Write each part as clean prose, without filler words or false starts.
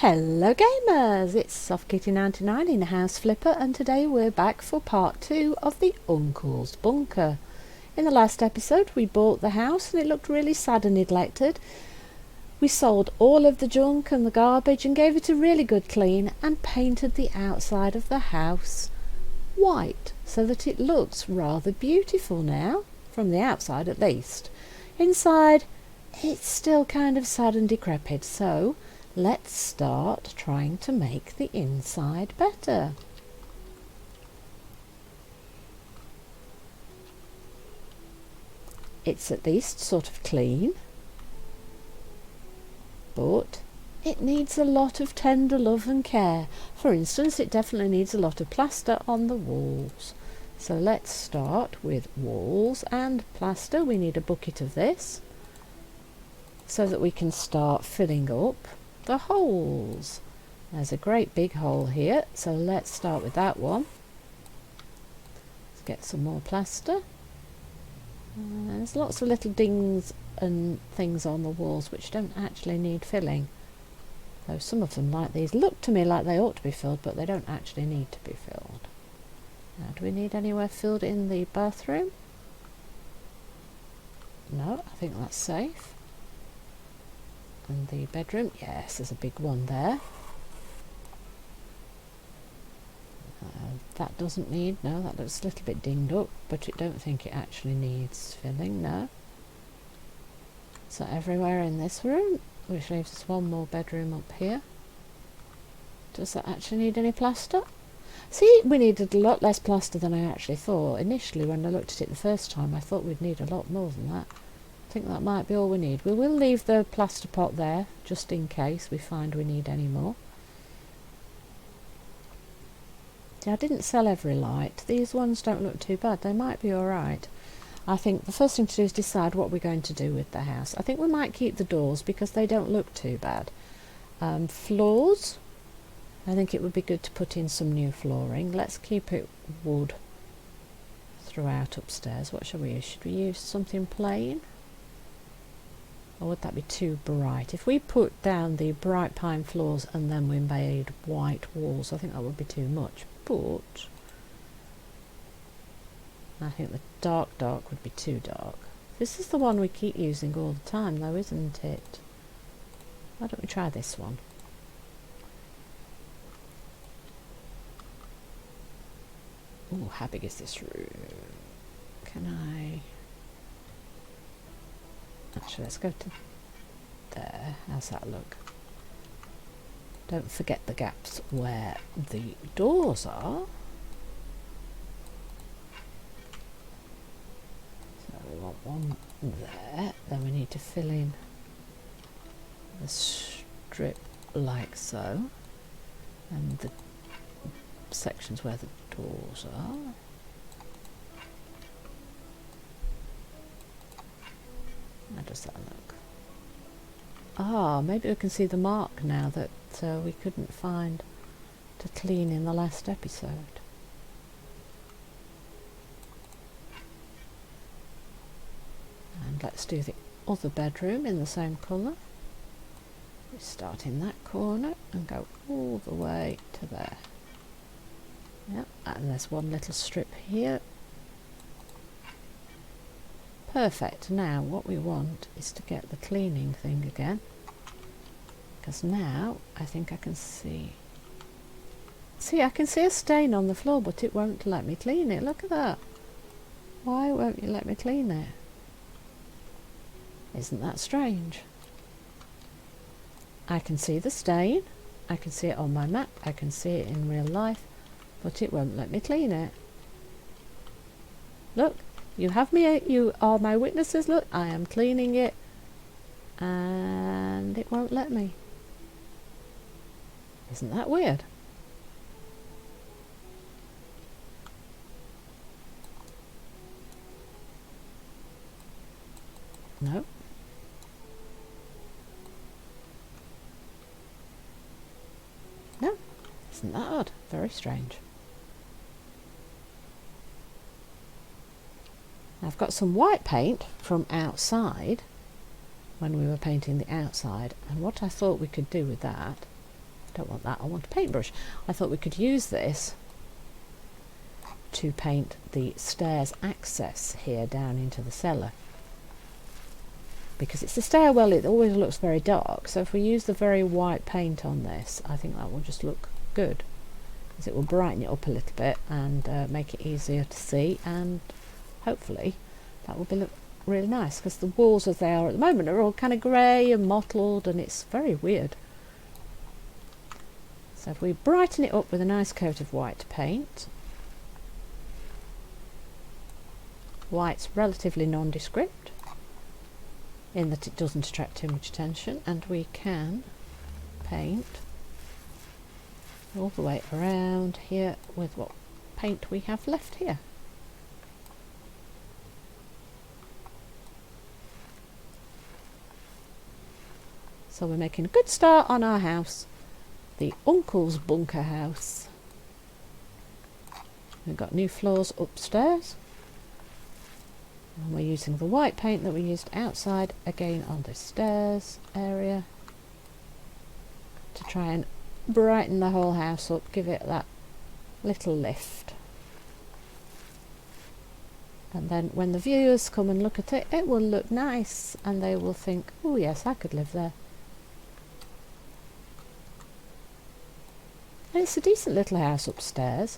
Hello gamers, it's SoftKitty99 in House Flipper, and today we're back for part 2 of the Uncle's Bunker. In the last episode we bought the house and it looked really sad and neglected. We sold all of the junk and the garbage and gave it a really good clean and painted the outside of the house white so that it looks rather beautiful now, from the outside at least. Inside it's still kind of sad and decrepit, so let's start trying to make the inside better. It's at least sort of clean, but it needs a lot of tender love and care. For instance, it definitely needs a lot of plaster on the walls. So let's start with walls and plaster. We need a bucket of this so that we can start filling up the holes. There's a great big hole here, so let's start with that one. Let's get some more plaster. There's lots of little dings and things on the walls which don't actually need filling, though some of them, like these, look to me like they ought to be filled, but they don't actually need to be filled. Now, do we need anywhere filled in the bathroom? No, I think that's safe. And the bedroom, yes, there's a big one there. That doesn't need, no, that looks a little bit dinged up, but I don't think it actually needs filling, no. So everywhere in this room, which leaves us one more bedroom up here. Does that actually need any plaster? See, we needed a lot less plaster than I actually thought. Initially, when I looked at it the first time, I thought we'd need a lot more than that. I think that might be all we need. We will leave the plaster pot there just in case we find we need any more. See, I didn't sell every light. These ones don't look too bad. They might be alright. I think the first thing to do is decide what we're going to do with the house. I think we might keep the doors because they don't look too bad. Floors, I think it would be good to put in some new flooring. Let's keep it wood throughout upstairs. What shall we use? Should we use something plain? Or would that be too bright? If we put down the bright pine floors and then we made white walls, I think that would be too much. But I think the dark would be too dark. This is the one we keep using all the time though, isn't it? Why don't we try this one? Oh, how big is this room? Can I... Actually, let's go to there. How's that look? Don't forget the gaps where the doors are. So we want one there. Then we need to fill in the strip like so. And the sections where the doors are. How does that look? Ah, maybe we can see the mark now that we couldn't find to clean in the last episode. And let's do the other bedroom in the same colour. We start in that corner and go all the way to there. Yep, and there's one little strip here. Perfect. Now what we want is to get the cleaning thing again, because now I think I can see I can see a stain on the floor, but it won't let me clean it. Look at that. Why won't you let me clean it? Isn't that strange? I can see the stain, I can see it on my map, I can see it in real life, but it won't let me clean it. Look. You have me, you are my witnesses. Look, I am cleaning it and it won't let me. Isn't that weird? No. No. Isn't that odd? Very strange. I've got some white paint from outside when we were painting the outside, and what I thought we could do with that Don't want that, I want a paintbrush. I thought we could use this to paint the stairs access here down into the cellar. Because it's the stairwell, it always looks very dark, so if we use the very white paint on this, I think that will just look good, because it will brighten it up a little bit and make it easier to see, and hopefully that will look really nice, because the walls as they are at the moment are all kind of grey and mottled and it's very weird. So if we brighten it up with a nice coat of white paint, white's relatively nondescript in that it doesn't attract too much attention, and we can paint all the way around here with what paint we have left here. So we're making a good start on our house, the Uncle's Bunker house. We've got new floors upstairs, and we're using the white paint that we used outside again on the stairs area to try and brighten the whole house up, give it that little lift. And then when the viewers come and look at it, it will look nice and they will think, oh yes, I could live there. And it's a decent little house upstairs,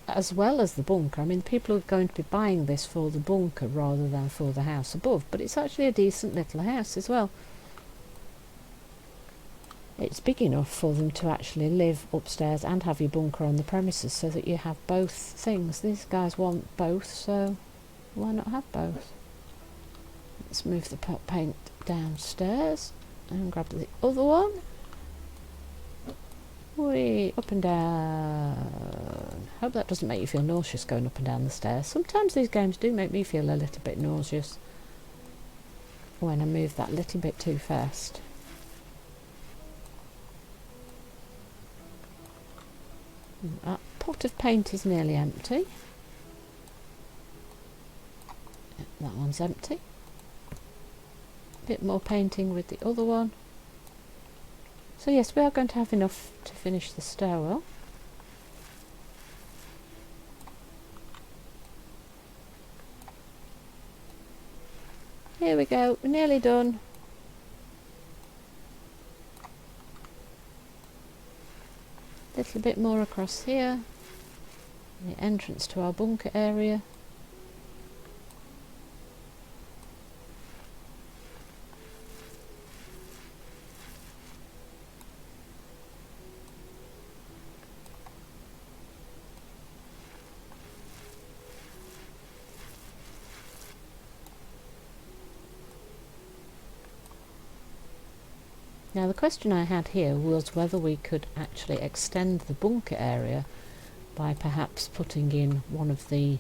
as well as the bunker. I mean, people are going to be buying this for the bunker rather than for the house above, but it's actually a decent little house as well. It's big enough for them to actually live upstairs and have your bunker on the premises, so that you have both things. These guys want both, so why not have both? Let's move the paint downstairs and grab the other one. Whee, up and down. Hope that doesn't make you feel nauseous going up and down the stairs. Sometimes these games do make me feel a little bit nauseous when I move that little bit too fast. That pot of paint is nearly empty. That one's empty. A bit more painting with the other one. So yes, we are going to have enough to finish the stairwell. Here we go, we're nearly done. A little bit more across here. The entrance to our bunker area. Now the question I had here was whether we could actually extend the bunker area by perhaps putting in one of the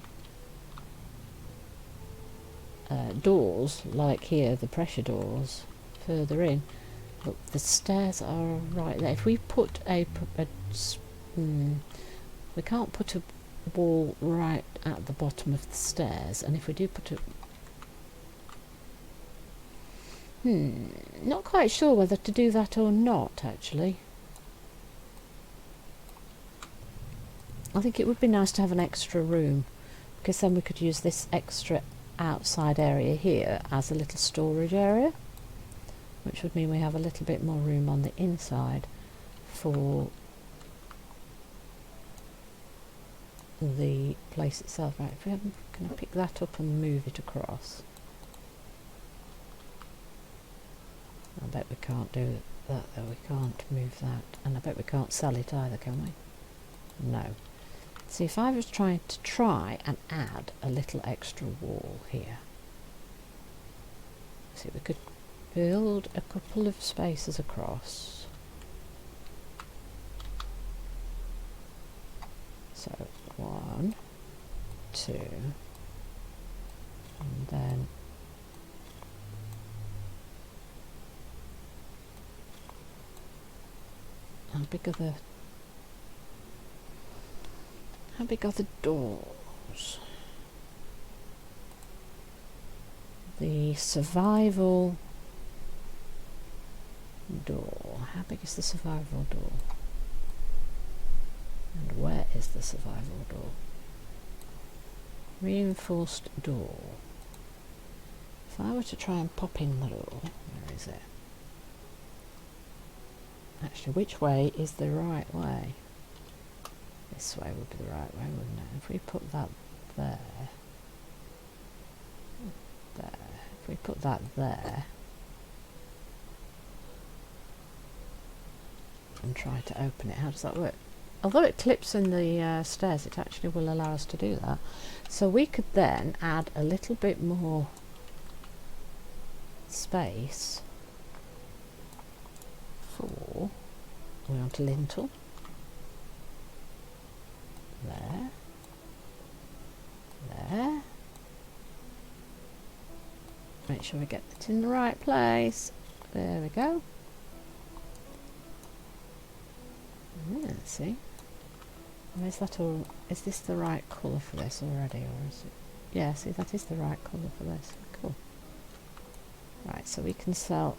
doors, like here, the pressure doors, further in. But the stairs are right there. If we put we can't put a wall right at the bottom of the stairs, and if we do put a not quite sure whether to do that or not, actually. I think it would be nice to have an extra room, because then we could use this extra outside area here as a little storage area, which would mean we have a little bit more room on the inside for the place itself. Right, if we can I pick that up and move it across? I bet we can't do that though, we can't move that, and I bet we can't sell it either, can we? No. See, if I was trying and add a little extra wall here. See, we could build a couple of spaces across. So 1, 2, and then how big are the doors? The survival Door. How big is the survival door? And where is the survival door? Reinforced door. If I were to try and pop in the door, where is it? Actually, which way is the right way? This way would be the right way, wouldn't it? If we put that there, if we put that there, and try to open it, how does that work? Although it clips in the stairs, it actually will allow us to do that. So we could then add a little bit more space for, we want a lintel, there, make sure we get it in the right place, there we go. Let's see, is that all, is this the right colour for this already, or is it, yeah, see, that is the right colour for this, cool. Right, so we can sell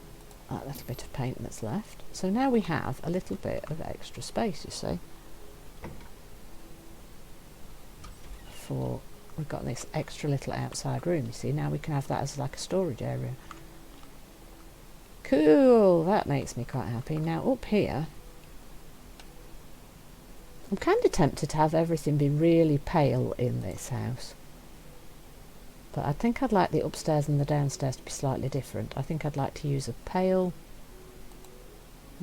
that little bit of paint that's left. So now we have a little bit of extra space, you see. We've got this extra little outside room, you see. Now we can have that as like a storage area. Cool, that makes me quite happy. Now up here, I'm kind of tempted to have everything be really pale in this house. But I think I'd like the upstairs and the downstairs to be slightly different. I think I'd like to use a pale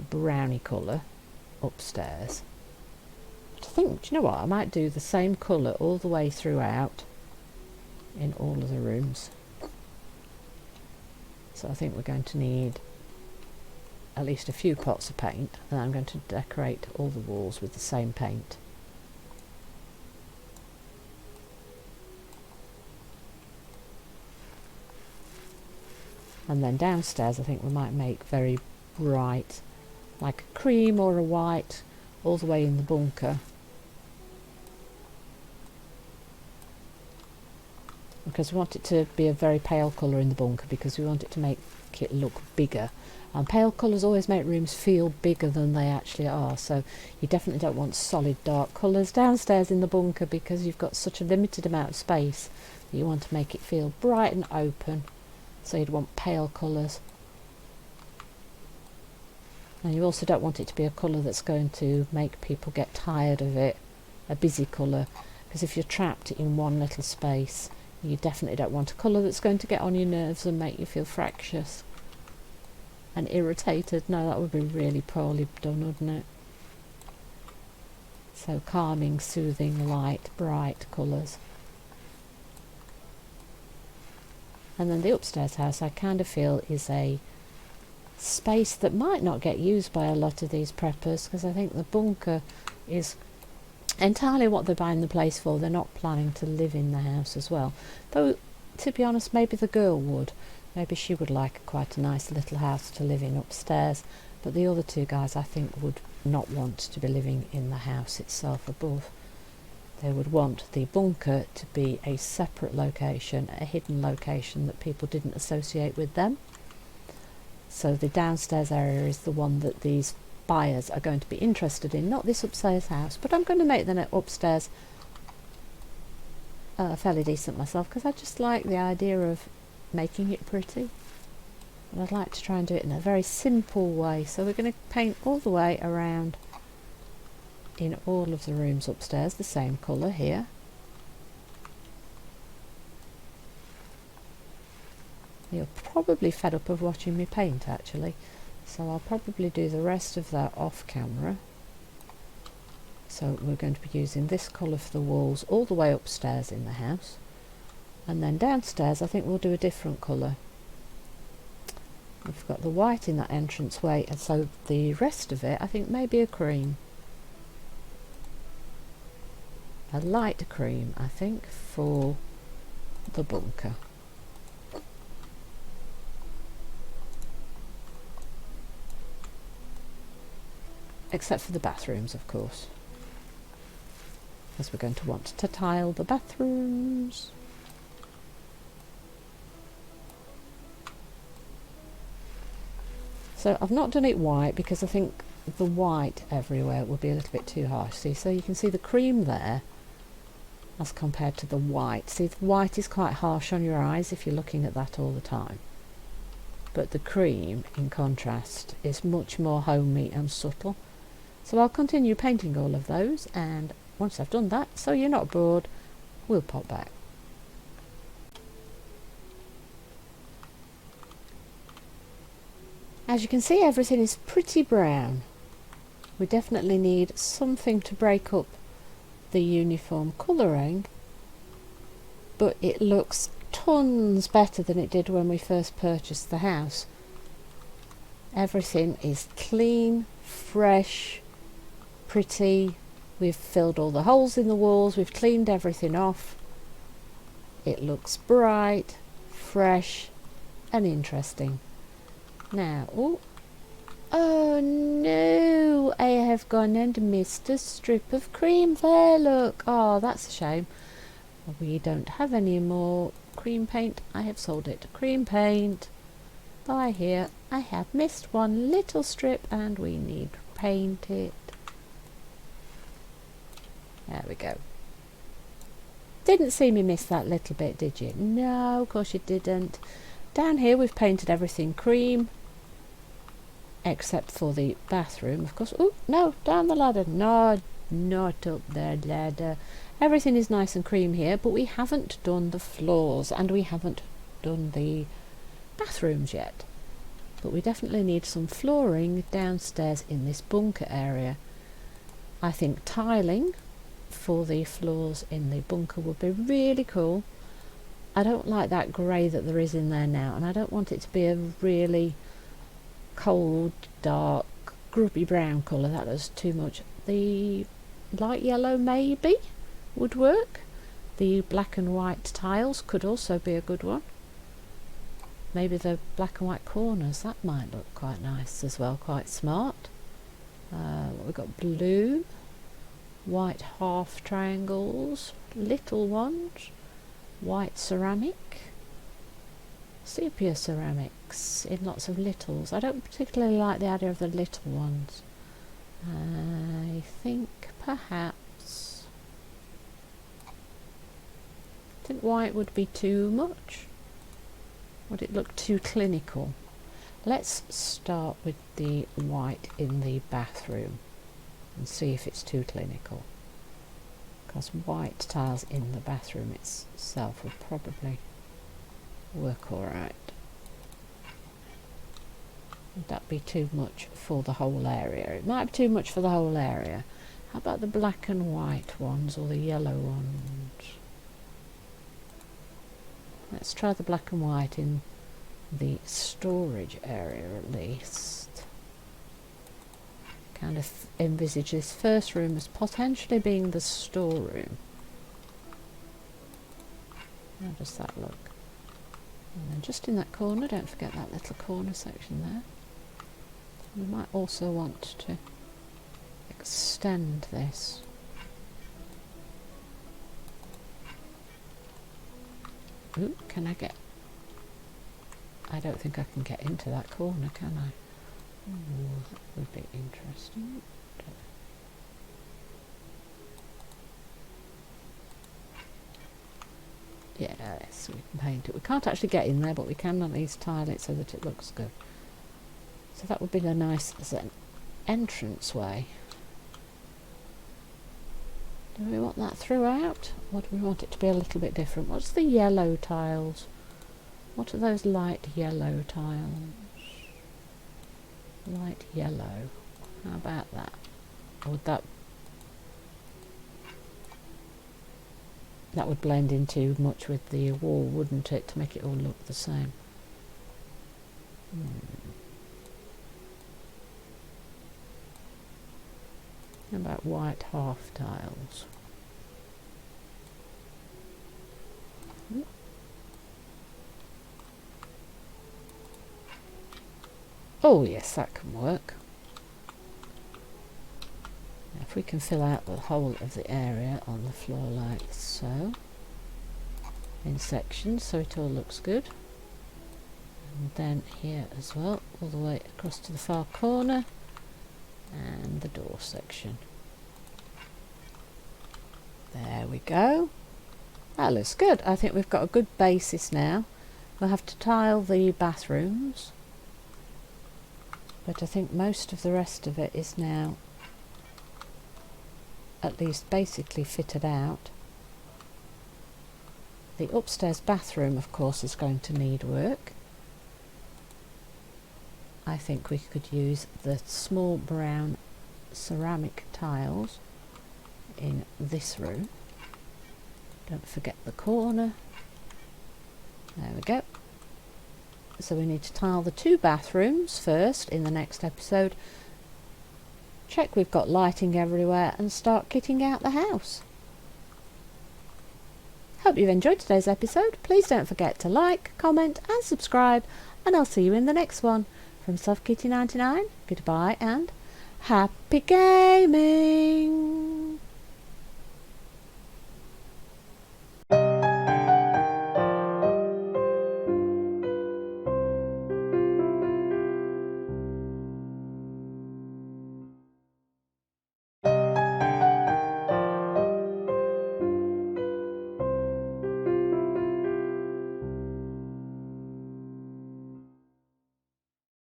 browny colour upstairs. But I think, do you know what, I might do the same colour all the way throughout in all of the rooms. So I think we're going to need at least a few pots of paint, and I'm going to decorate all the walls with the same paint. And then downstairs I think we might make very bright, like a cream or a white, all the way in the bunker. Because we want it to be a very pale colour in the bunker, because we want it to make it look bigger. And pale colours always make rooms feel bigger than they actually are, so you definitely don't want solid dark colours downstairs in the bunker, because you've got such a limited amount of space that you want to make it feel bright and open. So you'd want pale colours. And you also don't want it to be a colour that's going to make people get tired of it, a busy colour, because if you're trapped in one little space, you definitely don't want a colour that's going to get on your nerves and make you feel fractious and irritated. No, that would be really poorly done, wouldn't it? So calming, soothing, light, bright colours. And then the upstairs house, I kind of feel, is a space that might not get used by a lot of these preppers, because I think the bunker is entirely what they're buying the place for. They're not planning to live in the house as well. Though, to be honest, maybe the girl would. Maybe she would like quite a nice little house to live in upstairs. But the other two guys, I think, would not want to be living in the house itself above. They would want the bunker to be a separate location, a hidden location that people didn't associate with them. So the downstairs area is the one that these buyers are going to be interested in, not this upstairs house. But I'm going to make the upstairs fairly decent myself, because I just like the idea of making it pretty. And I'd like to try and do it in a very simple way. So we're going to paint all the way around in all of the rooms upstairs the same colour here. You're probably fed up of watching me paint, actually, so I'll probably do the rest of that off camera. So we're going to be using this colour for the walls all the way upstairs in the house, and then downstairs I think we'll do a different colour. We've got the white in that entranceway, and so the rest of it I think maybe a cream. A light cream, I think, for the bunker. Except for the bathrooms, of course, as we're going to want to tile the bathrooms. So I've not done it white because I think the white everywhere would be a little bit too harsh. See, so you can see the cream there as compared to the white. See, the white is quite harsh on your eyes if you're looking at that all the time. But the cream, in contrast, is much more homey and subtle. So I'll continue painting all of those, and once I've done that, so you're not bored, we'll pop back. As you can see, everything is pretty brown. We definitely need something to break up the uniform colouring, but it looks tons better than it did when we first purchased the house. Everything is clean, fresh, pretty. We've filled all the holes in the walls, we've cleaned everything off. It looks bright, fresh and interesting. Now, oh no, I have gone and missed a strip of cream there, look. Oh, that's a shame. We don't have any more cream paint. I have sold it. Cream paint. By here, I have missed one little strip and we need to paint it. There we go. Didn't see me miss that little bit, did you? No, of course you didn't. Down here we've painted everything cream, except for the bathroom, of course. Oh, no, down the ladder. No, not up the ladder. Everything is nice and cream here, but we haven't done the floors and we haven't done the bathrooms yet. But we definitely need some flooring downstairs in this bunker area. I think tiling for the floors in the bunker would be really cool. I don't like that grey that there is in there now, and I don't want it to be a really cold, dark, grubby brown colour. That is too much. The light yellow maybe would work. The black and white tiles could also be a good one. Maybe the black and white corners, that might look quite nice as well, quite smart. We've got blue, white half triangles, little ones, white ceramic, sepia ceramics in lots of littles. I don't particularly like the idea of the little ones. I think perhaps white would be too much. Would it look too clinical? Let's start with the white in the bathroom and see if it's too clinical, because white tiles in the bathroom itself would probably work alright. Would that be too much for the whole area? It might be too much for the whole area. How about the black and white ones or the yellow ones? Let's try the black and white in the storage area at least. Kind of envisage this first room as potentially being the storeroom. How does that look? And then just in that corner, don't forget that little corner section there. We might also want to extend this. Ooh, can I get... I don't think I can get into that corner, can I? Ooh, that would be interesting. Yes, we can paint it. We can't actually get in there, but we can at least tile it so that it looks good. So that would be the nice as an entrance way. Do we want that throughout, or do we want it to be a little bit different? What's the yellow tiles? What are those light yellow tiles? Light yellow. How about that? Or would that would blend in too much with the wall, wouldn't it, to make it all look the same? How about white half tiles? Oh yes, that can work. Now if we can fill out the whole of the area on the floor like so, in sections, so it all looks good. And then here as well, all the way across to the far corner, and the door section. There we go. That looks good. I think we've got a good basis now. We'll have to tile the bathrooms, but I think most of the rest of it is now at least basically fitted out. The upstairs bathroom, of course, is going to need work. I think we could use the small brown ceramic tiles in this room. Don't forget the corner. There we go. So we need to tile the 2 bathrooms first in the next episode. Check we've got lighting everywhere and start kitting out the house. Hope you've enjoyed today's episode. Please don't forget to like, comment and subscribe, and I'll see you in the next one. From SoftKitty99, goodbye and happy gaming!